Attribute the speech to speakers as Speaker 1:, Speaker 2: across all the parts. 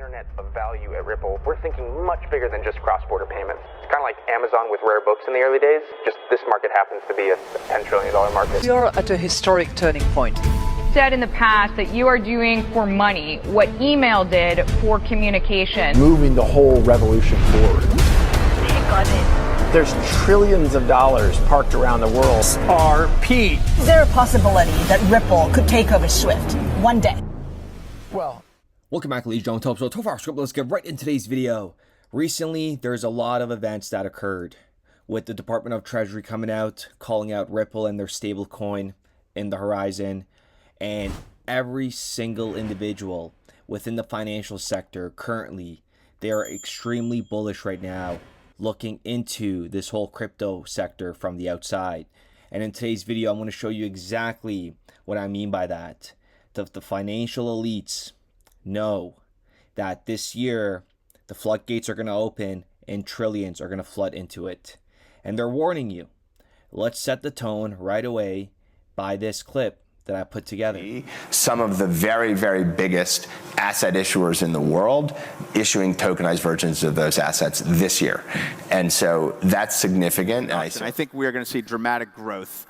Speaker 1: internet of value at Ripple, we're thinking much bigger than just cross-border payments. It's kind of like Amazon with rare books in the early days, just this market happens to be a $10 trillion market.
Speaker 2: We are at a historic turning point.
Speaker 3: Said in the past that you are doing for money what email did for communication.
Speaker 4: Moving the whole revolution forward.
Speaker 2: Take on it.
Speaker 4: There's trillions of dollars parked around the world.
Speaker 5: XRP.
Speaker 6: Is there a possibility that Ripple could take over Swift one day?
Speaker 4: Well,
Speaker 7: welcome back, ladies and gentlemen. So far, let's get right into today's video. Recently, there's a lot of events that occurred with the Department of Treasury coming out, calling out Ripple and their stablecoin in the horizon, and every single individual within the financial sector currently, they are extremely bullish right now, looking into this whole crypto sector from the outside. And in today's video, I'm going to show you exactly what I mean by that. The financial elites know that this year the floodgates are going to open and trillions are going to flood into it. And they're warning you. Let's set the tone right away by this clip that I put together.
Speaker 8: Some of the very, very biggest asset issuers in the world issuing tokenized versions of those assets this year. And so that's significant.
Speaker 5: And I think we are going to see dramatic growth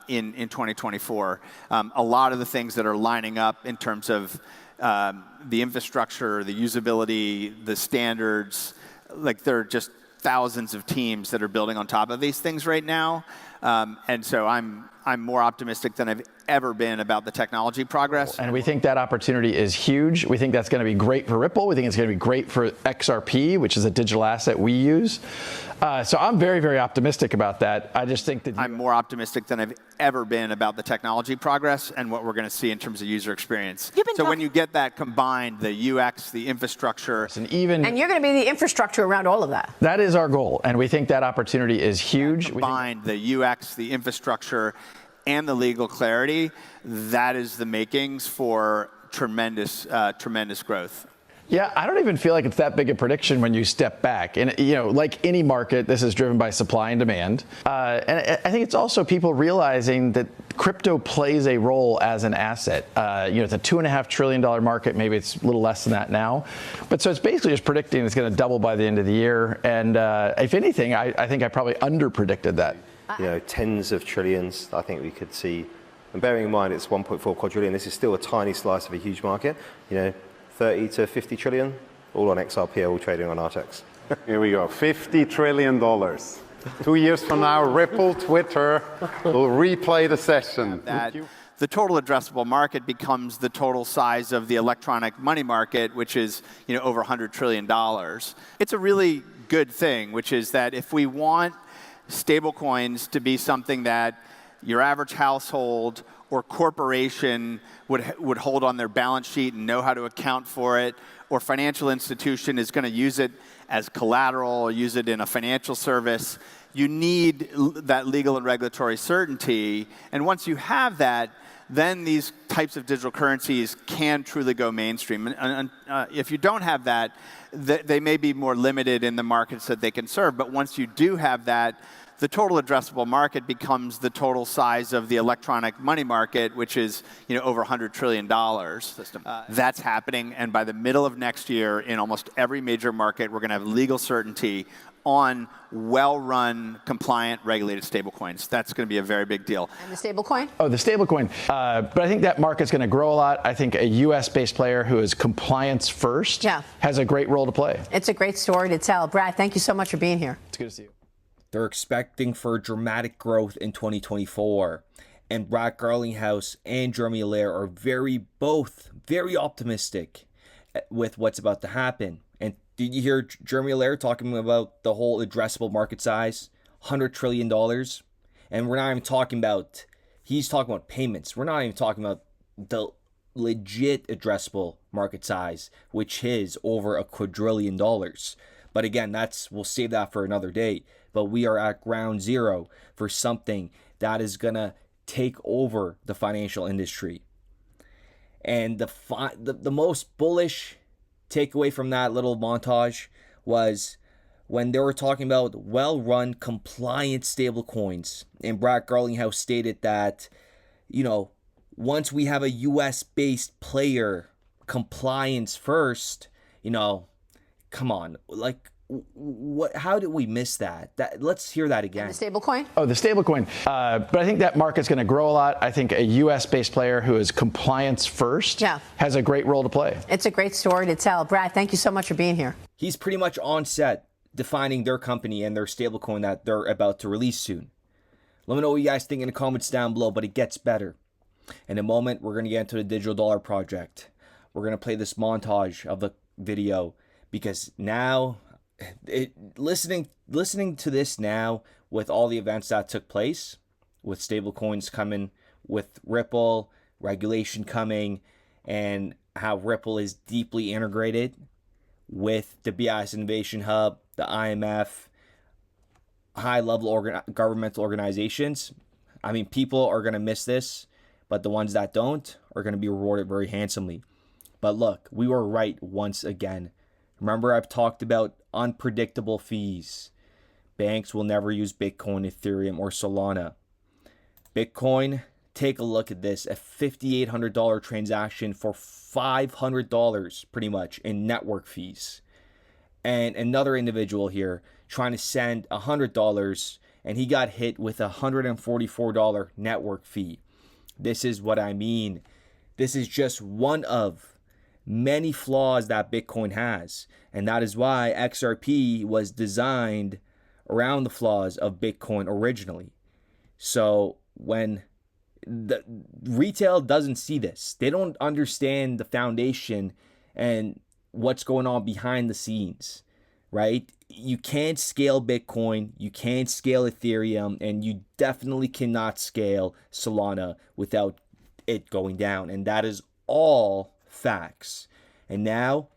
Speaker 5: in 2024. A lot of the things that are lining up in terms of the infrastructure, the usability, the standards, like there are just thousands of teams that are building on top of these things right now. And so I'm more optimistic than I've ever been about the technology progress.
Speaker 4: And we think that opportunity is huge. We think that's going to be great for Ripple. We think it's going to be great for XRP, which is a digital asset we use. So I'm very, very optimistic about that. I just think that
Speaker 5: I'm more optimistic than I've ever been about the technology progress and what we're going to see in terms of user experience. So when you get that combined, the UX, the infrastructure,
Speaker 6: and you're going to be the infrastructure around all of that.
Speaker 4: That is our goal, and we think that opportunity is huge.
Speaker 5: Combined, the UX, the infrastructure, and the legal clarity, that is the makings for tremendous growth.
Speaker 4: Yeah, I don't even feel like it's that big a prediction when you step back. And, you know, like any market, this is driven by supply and demand. And I think it's also people realizing that crypto plays a role as an asset. You know, it's a $2.5 trillion market. Maybe it's a little less than that now. But so it's basically just predicting it's going to double by the end of the year. And if anything, I think I probably underpredicted that.
Speaker 9: You know, tens of trillions, I think we could see. And bearing in mind it's 1.4 quadrillion, this is still a tiny slice of a huge market. You know, 30 to 50 trillion, all on XRP, all trading on Artex.
Speaker 10: Here we go, $50 trillion. 2 years from now, Ripple, Twitter will replay the session.
Speaker 5: The total addressable market becomes the total size of the electronic money market, which is, you know, over $100 trillion. It's a really good thing, which is that if we want stablecoins to be something that your average household or corporation would hold on their balance sheet and know how to account for it, or financial institution is going to use it as collateral or use it in a financial service, you need that legal and regulatory certainty. And once you have that, then these types of digital currencies can truly go mainstream. And if you don't have that, they may be more limited in the markets that they can serve. But once you do have that, the total addressable market becomes the total size of the electronic money market, which is, you know, over $100 trillion. That's happening, and by the middle of next year, in almost every major market, we're going to have legal certainty on well-run, compliant, regulated stablecoins. That's going to be a very big deal.
Speaker 6: And the stablecoin?
Speaker 4: Oh, the stablecoin. But I think that market's going to grow a lot. I think a U.S.-based player who is compliance first has a great role to play.
Speaker 6: It's a great story to tell. Brad, thank you so much for being here.
Speaker 4: It's good to see you.
Speaker 7: They're expecting for dramatic growth in 2024. And Brad Garlinghouse and Jeremy Allaire are both very optimistic with what's about to happen. And did you hear Jeremy Allaire talking about the whole addressable market size? $100 trillion. And we're not even talking about, he's talking about payments. We're not even talking about the legit addressable market size, which is over $1 quadrillion. But again, we'll save that for another day. But we are at ground zero for something that is going to take over the financial industry. And the most bullish takeaway from that little montage was when they were talking about well-run, compliant stablecoins. And Brad Garlinghouse stated that, you know, once we have a US-based player, compliance first, Come on, like, what? How did we miss that? Let's hear that again.
Speaker 11: And the stablecoin?
Speaker 4: Oh, the stablecoin. But I think that market's going to grow a lot. I think a U.S.-based player who is compliance first has a great role to play.
Speaker 11: It's a great story to tell. Brad, thank you so much for being here.
Speaker 7: He's pretty much on set defining their company and their stablecoin that they're about to release soon. Let me know what you guys think in the comments down below, but it gets better. In a moment, we're going to get into the digital dollar project. We're going to play this montage of the video because now, listening to this now with all the events that took place, with stablecoins coming, with Ripple, regulation coming, and how Ripple is deeply integrated with the BIS Innovation Hub, the IMF, high-level governmental organizations. I mean, people are going to miss this, but the ones that don't are going to be rewarded very handsomely. But look, we were right once again. Remember, I've talked about unpredictable fees. Banks will never use Bitcoin, Ethereum, or Solana. Bitcoin, take a look at this. A $5,800 transaction for $500 pretty much in network fees. And another individual here trying to send $100 and he got hit with a $144 network fee. This is what I mean. This is just one of many flaws that Bitcoin has. And that is why XRP was designed around the flaws of Bitcoin originally. So when the retail doesn't see this, they don't understand the foundation and what's going on behind the scenes, right? You can't scale Bitcoin, you can't scale Ethereum, and you definitely cannot scale Solana without it going down. And that is all facts. And now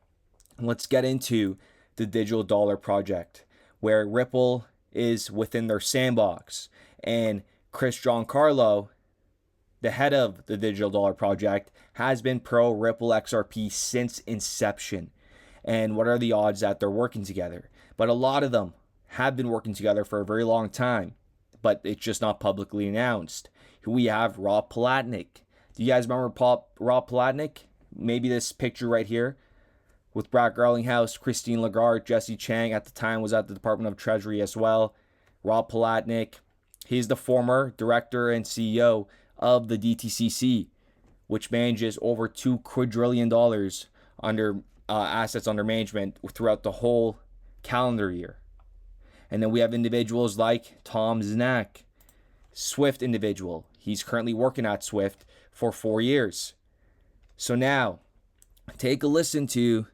Speaker 7: let's get into the digital dollar project, where Ripple is within their sandbox, and Chris Giancarlo, the head of the digital dollar project, has been pro Ripple XRP since inception. And what are the odds that they're working together? But a lot of them have been working together for a very long time, but it's just not publicly announced. Here we have Rob Palatnik. Do you guys remember Rob Palatnik? Maybe this picture right here with Brad Garlinghouse, Christine Lagarde, Jesse Chang at the time was at the Department of Treasury as well. Rob Palatnik, he's the former director and CEO of the DTCC, which manages over $2 quadrillion under assets under management throughout the whole calendar year. And then we have individuals like Tom Znak, Swift individual. He's currently working at Swift for 4 years. So now, take a listen to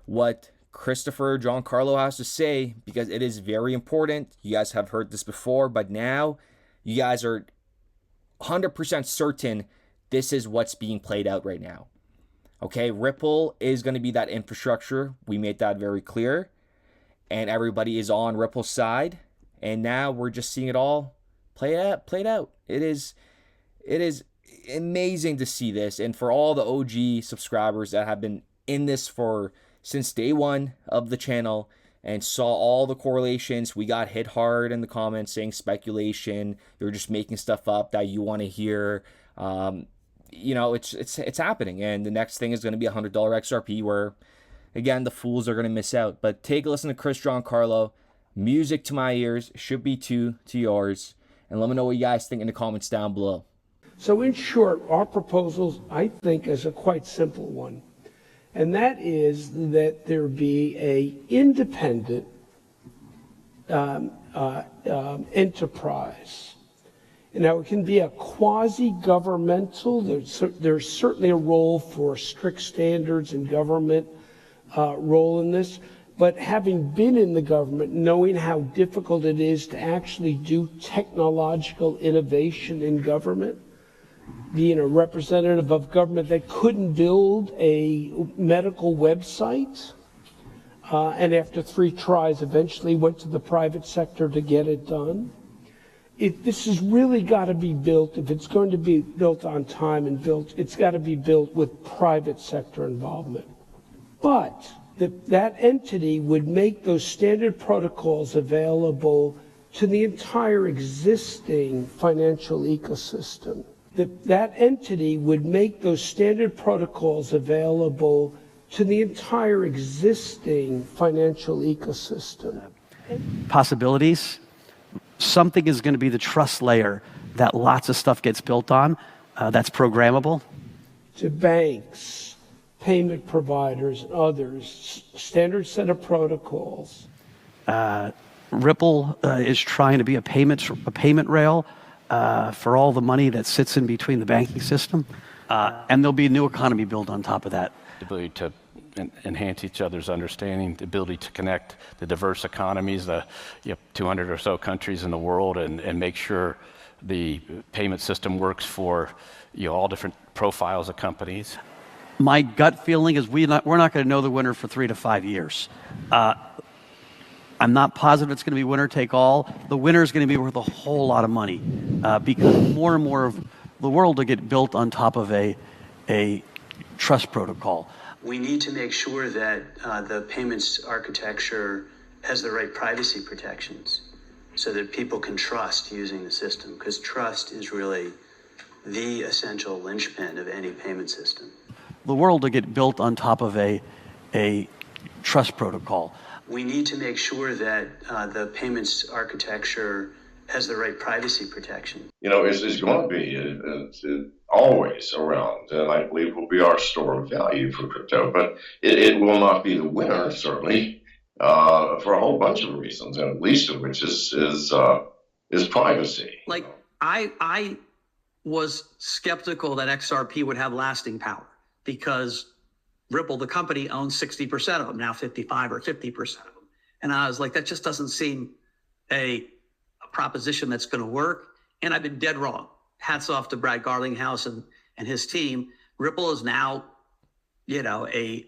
Speaker 7: what Christopher Giancarlo has to say, because it is very important. You guys have heard this before, but now you guys are 100% certain this is what's being played out right now. Okay, Ripple is going to be that infrastructure. We made that very clear. And everybody is on Ripple's side. And now we're just seeing it all played out. It is amazing to see this. And for all the OG subscribers that have been in this since day one of the channel and saw all the correlations, we got hit hard in the comments saying speculation. You're just making stuff up that you want to hear. It's happening. And the next thing is going to be $100 XRP, where, again, the fools are going to miss out. But take a listen to Chris Giancarlo. Music to my ears, should be to yours. And let me know what you guys think in the comments down below.
Speaker 12: So in short, our proposals, I think, is a quite simple one. And that is that there be a independent enterprise. Now, it can be a quasi-governmental. There's certainly a role for strict standards and government role in this. But having been in the government, knowing how difficult it is to actually do technological innovation in government, being a representative of government that couldn't build a medical website, and after 3 tries eventually went to the private sector to get it done. This has really got to be built, if it's going to be built on time and it's got to be built with private sector involvement. But that entity would make those standard protocols available to the entire existing financial ecosystem. That entity would make those standard protocols available to the entire existing financial ecosystem.
Speaker 13: Possibilities. Something is going to be the trust layer that lots of stuff gets built on that's programmable.
Speaker 12: To banks, payment providers, and others, standard set of protocols.
Speaker 13: Ripple is trying to be a payment rail for all the money that sits in between the banking system. And there'll be a new economy built on top of that.
Speaker 14: The ability to enhance each other's understanding, the ability to connect the diverse economies, the 200 or so countries in the world, and make sure the payment system works for all different profiles of companies.
Speaker 13: My gut feeling is we're not going to know the winner for 3 to 5 years. I'm not positive it's going to be winner take all. The winner is going to be worth a whole lot of money because more and more of the world will get built on top of a trust protocol.
Speaker 15: We need to make sure that the payments architecture has the right privacy protections so that people can trust using the system, because trust is really the essential linchpin of any payment system.
Speaker 13: The world will get built on top of a trust protocol.
Speaker 15: We need to make sure that the payments architecture has the right privacy protection.
Speaker 16: It's going to be always around, and I believe will be our store of value for crypto, but it will not be the winner, certainly, for a whole bunch of reasons, and least of which is privacy.
Speaker 17: Like, I was skeptical that XRP would have lasting power because Ripple, the company, owns 60% of them, now 55 or 50% of them. And I was like, that just doesn't seem a proposition that's going to work. And I've been dead wrong. Hats off to Brad Garlinghouse and his team. Ripple is now, a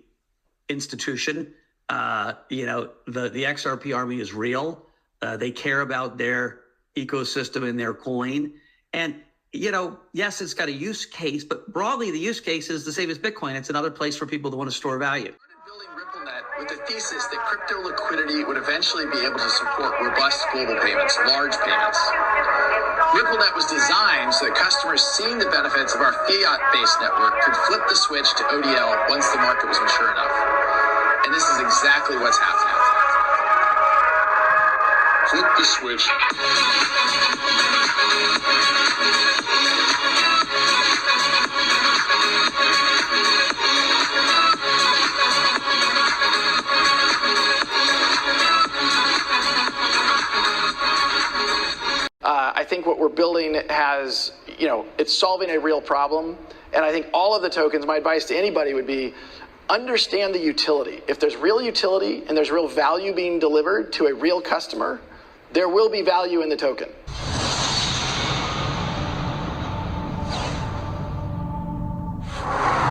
Speaker 17: institution. The XRP army is real. They care about their ecosystem and their coin. And, yes, it's got a use case, but broadly the use case is the same as Bitcoin. It's another place for people that want to store value.
Speaker 18: Building RippleNet with the thesis that crypto liquidity would eventually be able to support robust global payments, large payments. RippleNet was designed so that customers seeing the benefits of our fiat-based network could flip the switch to ODL once the market was mature enough. And this is exactly what's happening. Flip the switch.
Speaker 19: I think what we're building has, it's solving a real problem. And I think all of the tokens, my advice to anybody would be, understand the utility. If there's real utility and there's real value being delivered to a real customer, there will be value in the token.